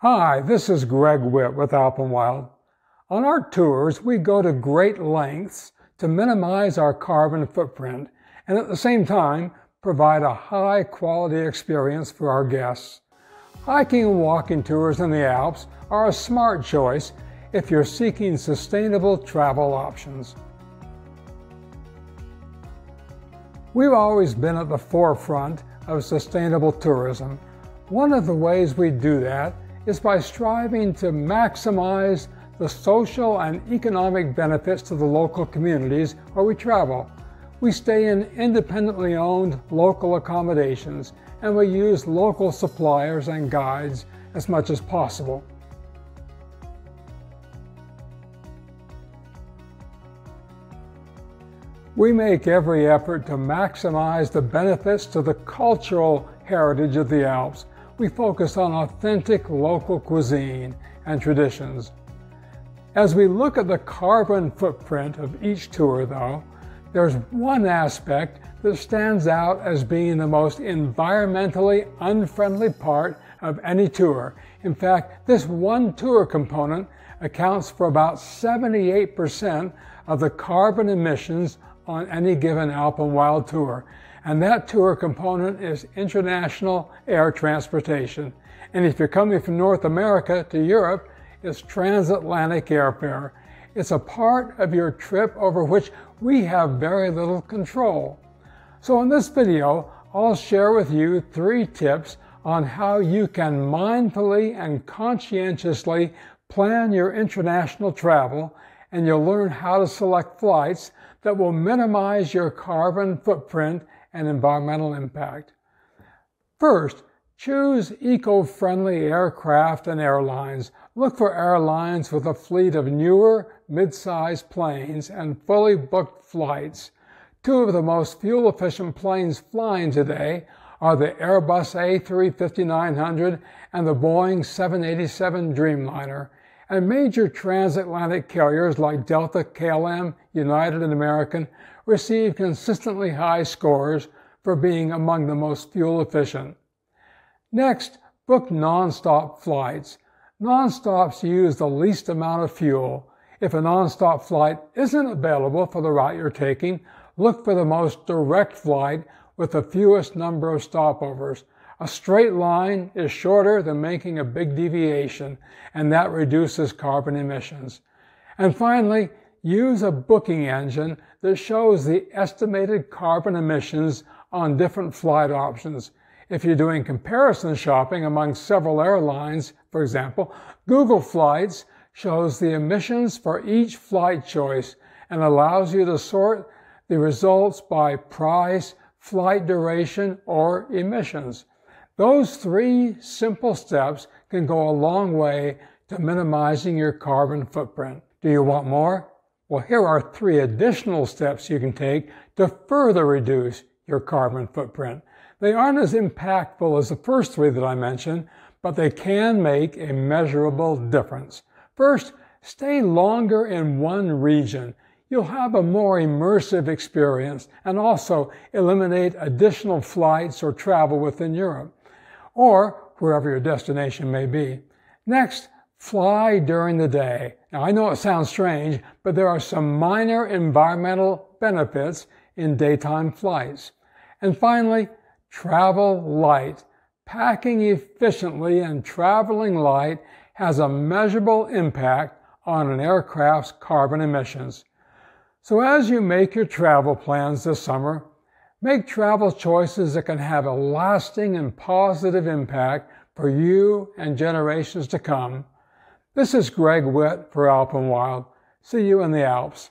Hi, this is Greg Witt with Alpenwild. On our tours, we go to great lengths to minimize our carbon footprint and at the same time provide a high-quality experience for our guests. Hiking and walking tours in the Alps are a smart choice if you're seeking sustainable travel options. We've always been at the forefront of sustainable tourism. One of the ways we do that is by striving to maximize the social and economic benefits to the local communities where we travel. We stay in independently owned local accommodations, and we use local suppliers and guides as much as possible. We make every effort to maximize the benefits to the cultural heritage of the Alps. We focus on authentic local cuisine and traditions. As we look at the carbon footprint of each tour, though, there's one aspect that stands out as being the most environmentally unfriendly part of any tour. In fact, this one tour component accounts for about 78% of the carbon emissions on any given Alpenwild tour. And that tour component is international air transportation. And if you're coming from North America to Europe, it's transatlantic airfare. It's a part of your trip over which we have very little control. So in this video, I'll share with you 3 tips on how you can mindfully and conscientiously plan your international travel, and you'll learn how to select flights that will minimize your carbon footprint and environmental impact. First, choose eco-friendly aircraft and airlines. Look for airlines with a fleet of newer, mid-sized planes and fully booked flights. 2 of the most fuel-efficient planes flying today are the Airbus A350-900 and the Boeing 787 Dreamliner. And major transatlantic carriers like Delta, KLM, United, and American receive consistently high scores for being among the most fuel efficient. Next, book non-stop flights. Non-stops use the least amount of fuel. If a non-stop flight isn't available for the route you're taking, look for the most direct flight with the fewest number of stopovers. A straight line is shorter than making a big deviation, and that reduces carbon emissions. And finally, use a booking engine that shows the estimated carbon emissions on different flight options. If you're doing comparison shopping among several airlines, for example, Google Flights shows the emissions for each flight choice and allows you to sort the results by price, flight duration, or emissions. Those 3 simple steps can go a long way to minimizing your carbon footprint. Do you want more? Well, here are 3 additional steps you can take to further reduce your carbon footprint. They aren't as impactful as the first 3 that I mentioned, but they can make a measurable difference. First, stay longer in one region. You'll have a more immersive experience and also eliminate additional flights or travel within Europe, or wherever your destination may be. Next, fly during the day. Now, I know it sounds strange, but there are some minor environmental benefits in daytime flights. And finally, travel light. Packing efficiently and traveling light has a measurable impact on an aircraft's carbon emissions. So as you make your travel plans this summer, make travel choices that can have a lasting and positive impact for you and generations to come. This is Greg Witt for Alpenwild. See you in the Alps.